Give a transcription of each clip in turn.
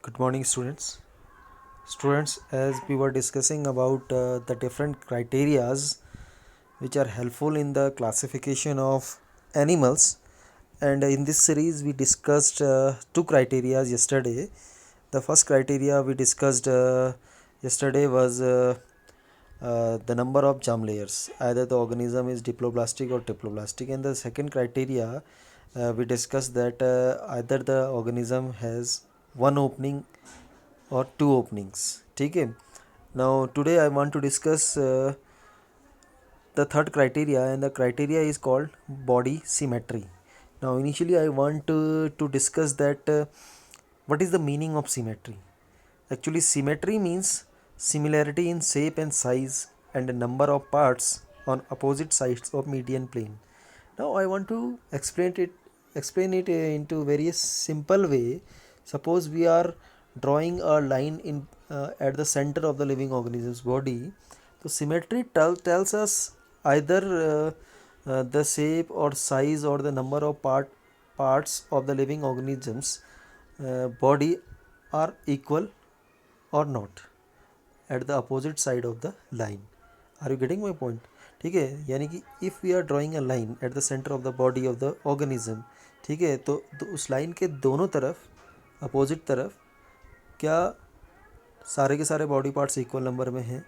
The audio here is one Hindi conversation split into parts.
Good morning, students. Students, as we were discussing about the different criterias which are helpful in the classification of animals, and in this series we discussed two criterias yesterday. The first criteria we discussed yesterday was the number of germ layers, either the organism is diploblastic or triploblastic, and the second criteria we discussed that either the organism has one opening or two openings. ठीक है. Now today I want to discuss the third criteria, and the criteria is called body symmetry. Now initially I want to discuss that what is the meaning of symmetry. Actually symmetry means similarity in shape and size and a number of parts on opposite sides of median plane. Now I want to explain it into very simple way. Suppose we are drawing a line in at the center of the living organism's body. So symmetry tells us either the shape or size or the number of parts of the living organism's body are equal or not at the opposite side of the line. Are you getting my point? ठीक है, यानी कि if we are drawing a line at the centre of the body of the organism, ठीक है, तो उस लाइन के दोनों तरफ अपोजिट तरफ क्या सारे के सारे बॉडी पार्ट्स इक्वल नंबर में हैं,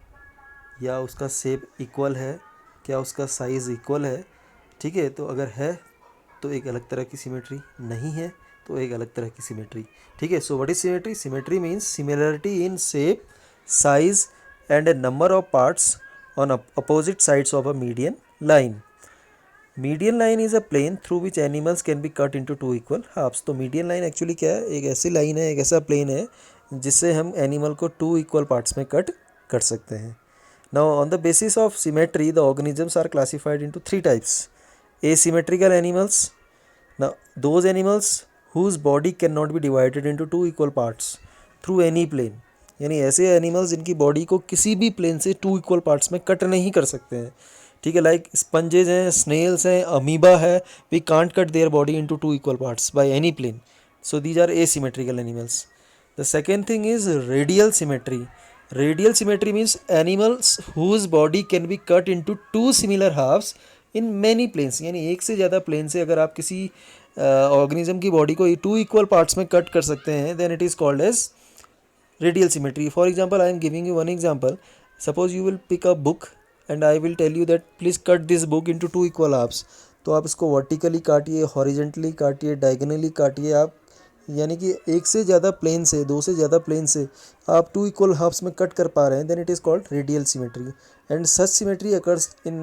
या उसका शेप इक्वल है, क्या उसका साइज़ इक्वल है. ठीक है, तो अगर है तो एक अलग तरह की सिमेट्री, नहीं है तो एक अलग तरह की सिमेट्री. ठीक है. So what is symmetry? Symmetry means similarity in shape, size and a number of parts on opposite sides of a median line. Median line is a plane through which animals can be cut into two equal halves. तो मीडियन लाइन एक्चुअली क्या है? एक ऐसी लाइन है, एक ऐसा प्लेन है जिससे हम एनिमल को टू इक्वल पार्ट्स में कट कर सकते हैं. Now on the basis of symmetry the organisms are classified into three types. asymmetrical animals, now those animals whose body cannot be divided into two equal parts through any plane, यानी ऐसे एनिमल्स जिनकी बॉडी को किसी भी प्लेन से टू इक्वल पार्ट्स में कट नहीं कर सकते हैं. ठीक है, लाइक स्पंजेज हैं, स्नेल्स हैं, अमीबा है. We can't cut their body into two equal parts by any plane. So these are asymmetrical animals. The second thing is radial symmetry. Radial symmetry means animals whose body can be cut into two similar halves in many planes, यानी एक से ज़्यादा प्लेन से अगर आप किसी ऑर्गेनिज्म की बॉडी को टू इक्वल पार्ट्स में कट कर सकते हैं, then it is called as radial symmetry. For example, I am giving you one example. Suppose you will pick a book and I will tell you that please cut this book into two equal halves. तो आप इसको वर्टिकली काटिए, हॉरिजेंटली काटिए, डायगोनली काटिए. आप यानी कि एक से ज़्यादा प्लेन से, दो से ज़्यादा प्लेन से आप टू इक्वल हाफ्स में कट कर पा रहे हैं, then it is called radial symmetry. And such symmetry occurs in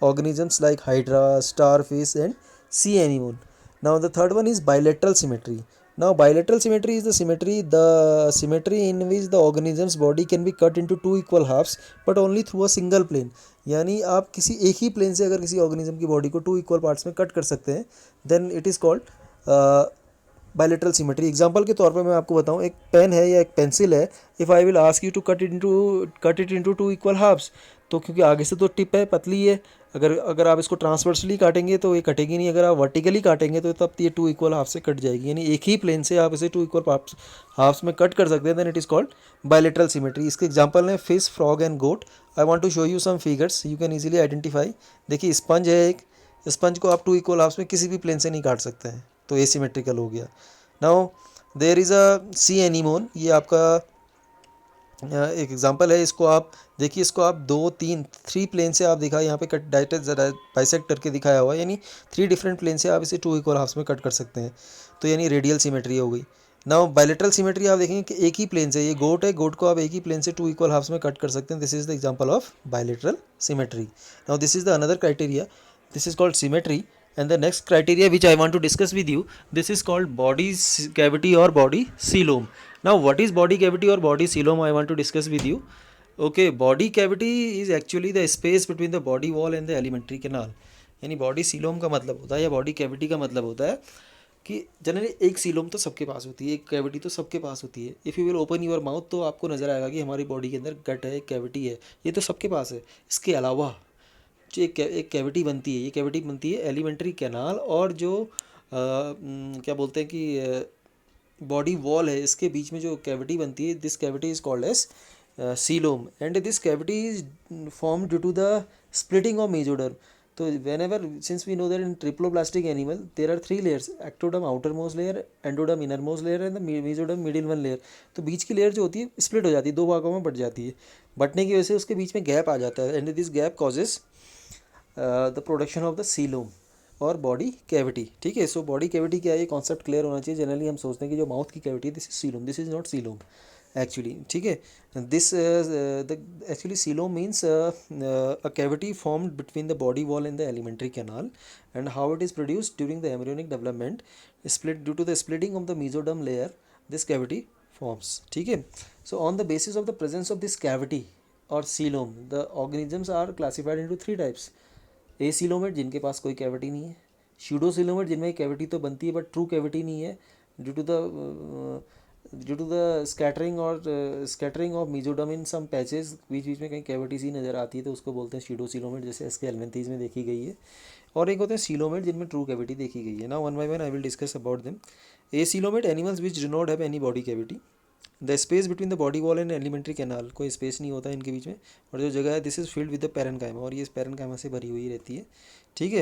organisms like hydra, starfish and sea anemone. Now the third one is bilateral symmetry. Now bilateral symmetry is the symmetry in which the organism's body can be cut into two equal halves but only through a single plane. यानी आप किसी एक ही प्लेन से अगर किसी ऑर्गेनिज्म की बॉडी को टू इक्वल पार्ट्स में कट कर सकते हैं, then it is called bilateral symmetry. Example के तौर पे मैं आपको बताऊं, एक पेन है या एक पेंसिल है. If I will ask you to cut it into two equal halves, तो क्योंकि आगे से तो टिप है, पतली है, अगर आप इसको ट्रांसवर्सली काटेंगे तो ये कटेगी नहीं. अगर आप वर्टिकली काटेंगे तो तब ये टू इक्वल हाफ से कट जाएगी. यानी एक ही प्लेन से आप इसे टू इक्वल हाफ्स में कट कर सकते हैं, then it is called bilateral symmetry. इसके एग्जांपल हैं fish, frog and goat. I want to show you some figures, you can easily identify. देखिए स्पंज है एक, स्पंज को आप टू इक्वल हाफ्स में किसी भी प्लेन से नहीं काट सकते हैं, तो एसिमेट्रिकल हो गया. Now there is a sea anemone. ये आपका एक एग्जांपल है. इसको आप देखिए, इसको आप दो तीन थ्री प्लेन से आप दिखा, यहाँ पे कट डायरेक्ट बाइसेक्ट करके दिखाया हुआ है, यानी थ्री डिफरेंट प्लेन से आप इसे टू इक्वल हाफ्स में कट कर सकते हैं. तो यानी रेडियल सिमेट्री हो गई. नाउ बायलेटरल सिमेट्री आप देखेंगे कि एक ही प्लेन से, ये गोट है, गोट को आप एक ही प्लेन से टू इक्वल हाफ्स में कट कर सकते हैं. This is the example of bilateral symmetry. Now this is the another criteria. This is called symmetry. And the next criteria which I want to discuss with you, this is called body cavity or body coelom. Now what is body cavity or body coelom? I want to discuss with you. Okay, body cavity is actually the space between the body wall and the alimentary canal. यानी बॉडी सीलोम का मतलब होता है, या बॉडी कैविटी का मतलब होता है कि जनरली एक सीलोम तो सबके पास होती है, एक कैविटी तो सबके पास होती है. If you will open your mouth तो आपको नज़र आएगा कि हमारी बॉडी के अंदर गट है, एक कैविटी है, ये तो सबके पास है. इसके अलावा जो एक कैविटी बनती है, ये कैविटी बनती है एलिमेंट्री कैनाल और जो क्या बोलते हैं कि बॉडी वॉल है, इसके बीच में जो कैविटी बनती है, this cavity is called as coelom, and this cavity is form due to the splitting of mesoderm. तो whenever, since we know that in triploblastic animal there are 3 layers, ectoderm outer most layer, endoderm inner most layer and mesoderm middle one layer. तो बीच की लेयर जो होती है स्प्लिट हो जाती है, 2 भागों में बट जाती है. बटने की वजह से उसके बीच में गैप आ जाता है, and this gap causes the production of the coelom और बॉडी कैविटी. ठीक है, सो बॉडी कैविटी क्या है, ये कॉन्सेप्ट क्लियर होना चाहिए. जनरली हम सोचते हैं कि जो माउथ की कैविटी है this is coelom, this is not coelom actually. ठीक है, this the actually coelom means a cavity formed between the body wall and the alimentary canal, and how it is produced during the embryonic development, split due to the splitting of the mesoderm layer, this cavity forms. ठीक है, so on the basis of the presence of this cavity or coelom, the organisms are classified into 3 types. एसीलोमेट जिनके पास कोई कैविटी नहीं है, स्यूडोसीलोमेट जिनमें कैविटी तो बनती है बट ट्रू कैविटी नहीं है, due to the scattering of mesoderm in some patches, बीच बीच में कहीं कैविटी सी नज़र आती है तो उसको बोलते हैं स्यूडोसीलोमेट, जैसे एसके एल्मेंथीज में देखी गई है. और एक होते हैं सीलोमेट जिनमें ट्रू कैविटी देखी गई है. Now one by one I will discuss about them. Acoelomate animals which do not have any body cavity. The space between the body wall and alimentary canal, कोई स्पेस नहीं होता है इनके बीच में, और जो जगह है this is filled with the parenchyma, और ये पैरेन्काइमा से भरी हुई रहती है. ठीक है,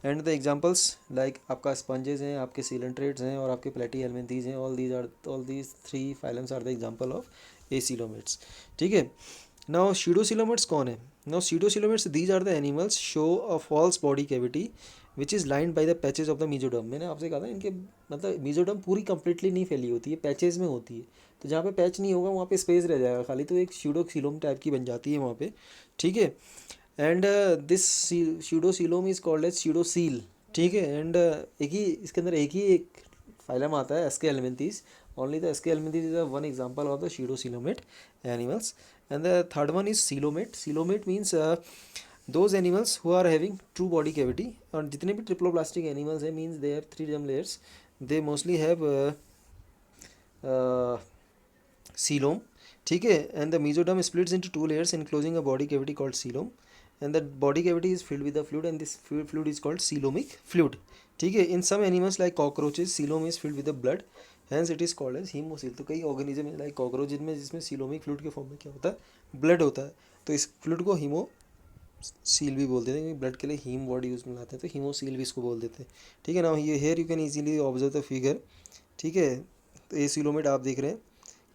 एंड द एग्जांपल्स लाइक आपका स्पंजेस हैं, आपके सीलेंट्रेट्स हैं और आपके प्लेटी एल्मेंथीज हैं, all these 3 phylums are the example of acoelomates. ठीक है, नाउ स्यूडोसीलोमेट्स कौन है. Now pseudocoelomates these are the animals show a false body cavity which is lined by the patches of the mesoderm. मैंने आपसे कहा था इनके मतलब मीजोडर्म पूरी कंप्लीटली नहीं फैली होती है, पैचेज में होती है. तो जहाँ पे पैच नहीं होगा वहाँ पे स्पेस रह जाएगा खाली, तो एक स्यूडोसीलोम टाइप की बन जाती है वहाँ पे. ठीक है, and this pseudocoelom is called as pseudocoel. ठीक है, एंड इसके अंदर एक फाइलम आता है aschelminthes. Only the aschelminthes is one example of the pseudocoelomate animals. And the third one is coelomate. Coelomate means those animals who are having true body cavity. और जितने भी ट्रिप्लोप्लास्टिक एनिमल्स हैं means they have 3 germ layers, they mostly have coelom. ठीक है, and the mesoderm splits into 2 layers enclosing a body cavity called coelom, and the body cavity is filled with the fluid, and this fluid is called coelomic fluid. ठीक है, in some animals like cockroaches coelom is filled with the blood, hence it is called as hemocoel. तो कई ऑर्गेनिज्म है लाइक कॉकरोच जिसमें सीलोमिक फ्लूइड के फॉर्म में क्या होता है, ब्लड होता है. तो इस फ्लूइड को हीमो सील भी बोल देते हैं, ब्लड के लिए हीम वर्ड यूज़ में लाते हैं, तो हीमोसील भी इसको बोल देते हैं. ठीक है, ना ये here you can easily observe the figure. ठीक है, तो ये सीलोमेट आप देख रहे हैं.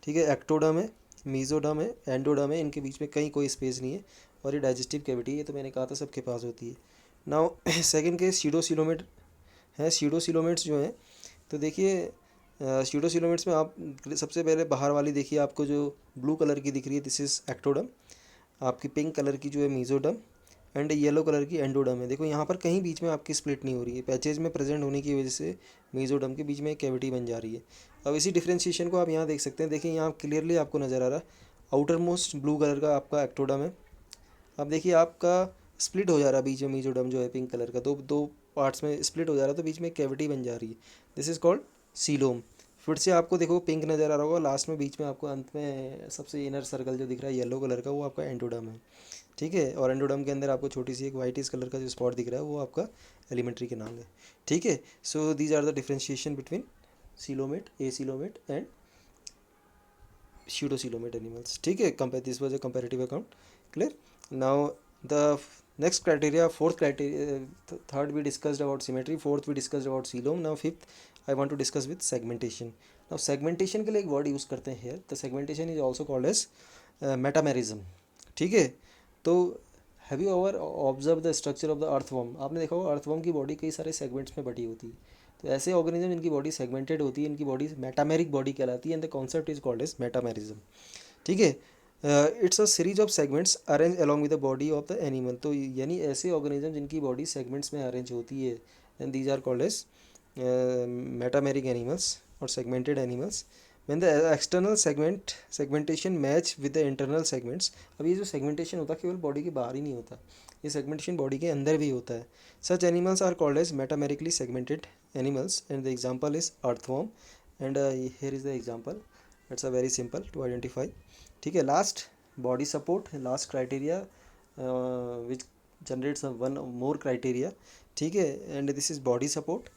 ठीक है, एक्टोडर्म है, मीजोडर्म है, एंडोडर्म है, इनके बीच में कहीं कोई स्पेस नहीं है. और ये डाइजेस्टिव कैविटी है, तो मैंने कहा था सबके पास होती है. नाउ सेकंड केस स्यूडोसीलोमेट है. स्यूडोसीलोमेट्स जो हैं, तो देखिए स्यूडोसीलोमेट्स में आप सबसे पहले बाहर वाली देखिए, आपको जो ब्लू कलर की दिख रही है दिस इज़ एक्टोडर्म, आपकी पिंक कलर की जो है मीजोडर्म, एंड येलो कलर की एंडोडर्म है. देखो यहाँ पर कहीं बीच में आपकी स्प्लिट नहीं हो रही है, पैचेज में प्रेजेंट होने की वजह से मीजोडर्म के बीच में एक कैविटी बन जा रही है. अब इसी डिफ्रेंशिएशन को आप यहाँ देख सकते हैं. देखिए यहाँ क्लियरली आपको नज़र आ रहा है आउटर मोस्ट ब्लू कलर का आपका एक्टोडर्म है. अब देखिए आपका स्प्लिट हो जा रहा है बीच में, मीजोडर्म जो है पिंक कलर का, दो दो पार्ट्स में स्प्लिट हो जा रहा है, तो बीच में कैविटी बन जा रही है. This is called coelom. फिर से आपको देखो पिंक नज़र आ रहा होगा, लास्ट में बीच में आपको अंत में सबसे इनर सर्कल जो दिख रहा है येलो कलर का, वो आपका एंडोडर्म है. ठीक है, और एंडोडर्म के अंदर आपको छोटी सी एक वाइटिस कलर का जो स्पॉट दिख रहा है वो आपका एलिमेंट्री कैनाल है. ठीक है, so these are the differentiation between coelomate, acoelomate and pseudocoelomate animals. ठीक है, compare, this was a comparative account. Clear. Now the next criteria, fourth criteria, third we discussed about symmetry, fourth we discussed about coelom. Now fifth I want to discuss with segmentation. Now segmentation के लिए एक word use करते हैं here. The segmentation is also called as metamerism. ठीक है, तो have you ever observe the structure of the earthworm. आपने देखा होगा अर्थवर्म की बॉडी कई सारे सेगमेंट्स में बटी होती है. तो ऐसे ऑर्गेनिज्म इनकी बॉडी सेगमेंटेड होती है, इनकी बॉडी मेटामेरिक बॉडी कहलाती है, and the concept is called as metamerism. ठीक है, it's a series of segments arrange along with the body of the animal. तो यानी ऐसे ऑर्गेनिज्म जिनकी बॉडी सेगमेंट्स में अरेंज होती है, and these are called as metameric animals और segmented animals. when the external segmentation match with the internal segments. अब ये जो segmentation होता है केवल बॉडी के बाहर ही नहीं होता, ये segmentation बॉडी के अंदर भी होता है. such animals are called as metamerically segmented animals, and the example is earthworm, and here is the example. It's a very simple to identify. ठीक है, last body support, last criteria which generates one more criteria. ठीक है, and this is body support.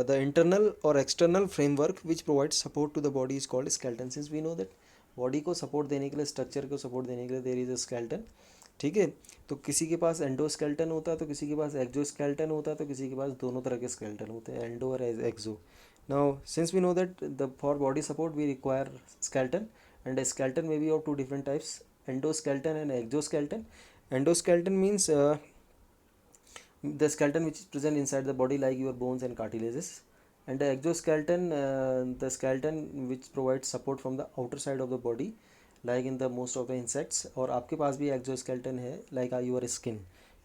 the internal or external framework which provides support to the body is called skeleton. Since we know that body को सपोर्ट देने के लिए, स्ट्रक्चर को सपोर्ट देने के लिए देयर इज अ स्केलेटन. ठीक है. तो किसी के पास एंडोस्केलेटन होता है, तो किसी के पास एक्सोस्केलेटन होता है, तो किसी के पास दोनों तरह के स्केलेटन होते हैं, एंडो और exo. Now since we know that the for body support we require skeleton, and a skeleton may be of two different types, endoskeleton and exoskeleton. Endoskeleton means the skeleton which is present inside the body like your bones and cartilages, and the exoskeleton, the skeleton which provides support from the outer side of the body like in the most of the insects. और आपके पास भी exoskeleton है like your skin.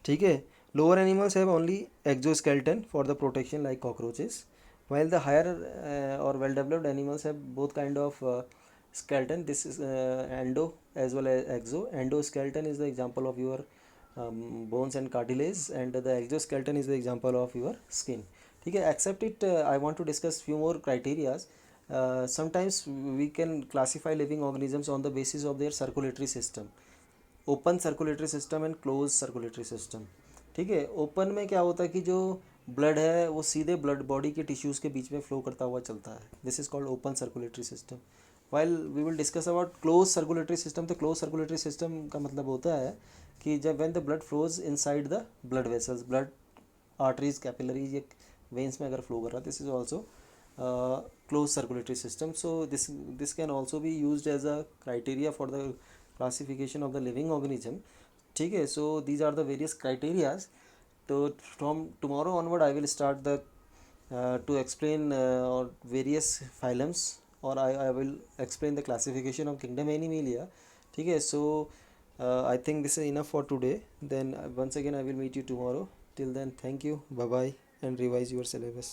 ठीक है. Lower animals have only exoskeleton for the protection like cockroaches, while the higher or well developed animals have both kind of skeleton. This is endo as well as exo. Endoskeleton is the example of your bones and cartilage, and the exoskeleton is the example of your skin. ठीक है. Except it, I want to discuss few more criterias. Sometimes we can classify living organisms on the basis of their circulatory system, open circulatory system and close circulatory system. ठीक है. ओपन में क्या होता है कि जो ब्लड है वो सीधे ब्लड बॉडी के टिश्यूज़ के बीच में फ्लो करता हुआ चलता है. This is called open circulatory system. While we will discuss about close circulatory system. तो क्लोज सर्कुलेटरी सिस्टम का मतलब होता है कि जब when the blood flows inside the blood vessels, blood arteries, capillaries, ये वेन्स में अगर फ्लो कर रहा है, this is also closed circulatory system. So this can also be used as a criteria for the classification of the living organism. ठीक है. So these are the various criterias. So from tomorrow onward I will start the to explain various phylums, or I will explain the classification of kingdom Animalia. ठीक है. So I think this is enough for today. Then once again I will meet you tomorrow. Till then, thank you, bye bye, and revise your syllabus.